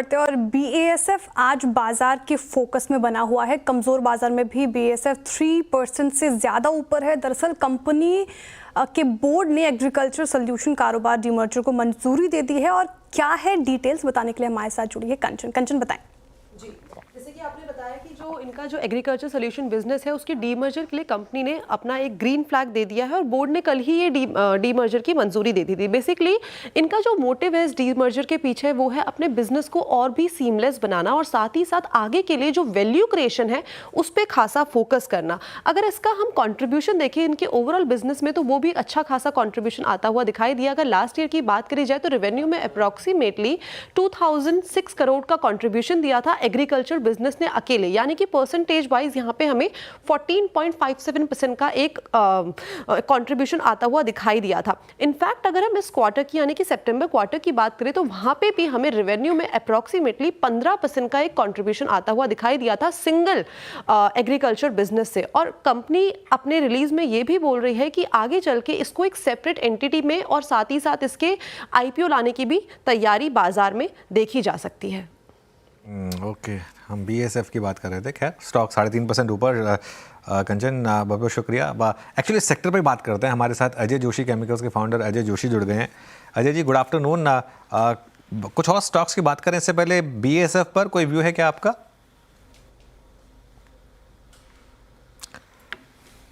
बढ़ते हैं और बीएएसएफ आज बाजार के फोकस में बना हुआ है। कमज़ोर बाजार में भी बीएएसएफ 3% से ज़्यादा ऊपर है। दरअसल कंपनी के बोर्ड ने एग्रीकल्चर सॉल्यूशन कारोबार डीमर्जर को मंजूरी दे दी है। और क्या है डिटेल्स बताने के लिए हमारे साथ जुड़ी है कंचन बताएं। जी, जैसे कि आपने बताया कि जो इनका जो एग्रीकल्चर सॉल्यूशन बिजनेस है उसकी डीमर्जर के लिए कंपनी ने अपना एक ग्रीन फ्लैग दे दिया है और बोर्ड ने कल ही ये डीमर्जर की मंजूरी दे दी थी। बेसिकली इनका जो मोटिव है इस डीमर्जर के पीछे वो है अपने बिजनेस को और भी सीमलेस बनाना और साथ ही साथ आगे के लिए जो वैल्यू क्रिएशन है उस पर खासा फोकस करना। अगर इसका हम कॉन्ट्रीब्यूशन देखें इनके ओवरऑल बिजनेस में तो वो भी अच्छा खासा कॉन्ट्रीब्यूशन आता हुआ दिखाई दिया। अगर लास्ट ईयर की बात करी जाए तो रेवेन्यू में अप्रॉक्सीमेटली 2006 करोड़ का कॉन्ट्रीब्यूशन दिया था एग्रीकल्चर बिजनेस ने अकेले, यानी कि परसेंटेज वाइज यहाँ पे हमें 14.57% का एक कंट्रीब्यूशन आता हुआ दिखाई दिया था। इनफैक्ट अगर हम इस क्वार्टर की यानी कि सितंबर क्वार्टर की बात करें तो वहाँ पे भी हमें रेवेन्यू में अप्रॉक्सीमेटली 15% का एक कंट्रीब्यूशन आता हुआ दिखाई दिया था सिंगल एग्रीकल्चर बिजनेस से। और कंपनी अपने रिलीज में ये भी बोल रही है कि आगे चल के इसको एक सेपरेट एंटिटी में और साथ ही साथ इसके आईपीओ लाने की भी तैयारी बाजार में देखी जा सकती है। ओके, हम बीएसएफ की बात कर रहे थे। खैर स्टॉक 3.5% ऊपर। कंचन बहुत बहुत शुक्रिया। एक्चुअली सेक्टर पर बात करते हैं। हमारे साथ अजय जोशी केमिकल्स के फाउंडर अजय जोशी जुड़ गए हैं। Ajay ji good afternoon. कुछ और स्टॉक्स की बात करें इससे पहले बीएसएफ पर कोई व्यू है क्या आपका?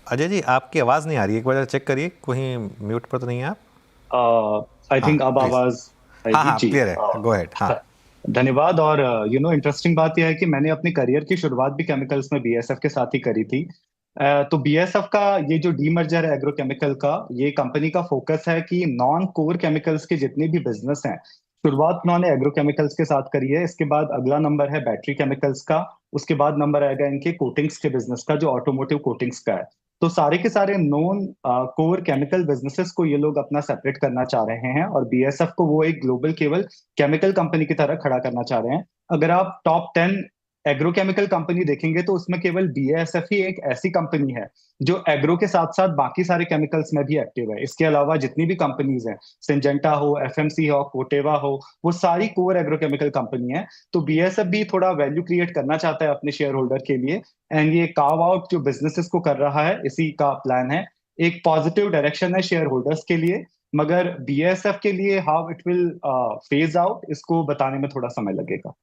अजय जी आपकी आवाज़ नहीं आ रही है, एक बार चेक करिए, कहीं म्यूट पर तो नहीं है आप? आई थिंक अब आवाज़ हाँ क्लियर है, गो अहेड। हाँ धन्यवाद। और इंटरेस्टिंग बात यह है कि मैंने अपनी करियर की शुरुआत भी केमिकल्स में बीएसएफ के साथ ही करी थी। तो बीएसएफ का ये जो डीमर्जर है एग्रोकेमिकल का, ये कंपनी का फोकस है कि नॉन कोर केमिकल्स के जितने भी बिजनेस हैं, शुरुआत उन्होंने एग्रोकेमिकल्स के साथ करी है। इसके बाद अगला नंबर है बैटरी केमिकल्स का, उसके बाद नंबर आएगा इनके कोटिंग्स के बिजनेस का जो ऑटोमोटिव कोटिंग्स का है। तो सारे के सारे नॉन कोर केमिकल बिजनेसेस को ये लोग अपना सेपरेट करना चाह रहे हैं और बीएसएफ को वो एक ग्लोबल केवल केमिकल कंपनी की तरह खड़ा करना चाह रहे हैं। अगर आप टॉप 10 एग्रोकेमिकल कंपनी देखेंगे तो उसमें केवल बीएसएफ ही एक ऐसी कंपनी है जो एग्रो के साथ साथ बाकी सारे केमिकल्स में भी एक्टिव है। इसके अलावा जितनी भी कंपनीज हैं, सिंजेंटा हो, एफएमसी हो, कोटेवा हो, वो सारी कोर एग्रोकेमिकल कंपनी है। तो बीएसएफ भी थोड़ा वैल्यू क्रिएट करना चाहता है अपने शेयर होल्डर के लिए एंड ये कार्व आउट जो बिजनेसेस को कर रहा है इसी का प्लान है। एक पॉजिटिव डायरेक्शन है शेयर होल्डर्स के लिए, मगर बीएसएफ के लिए how it will phase out इसको बताने में थोड़ा समय लगेगा।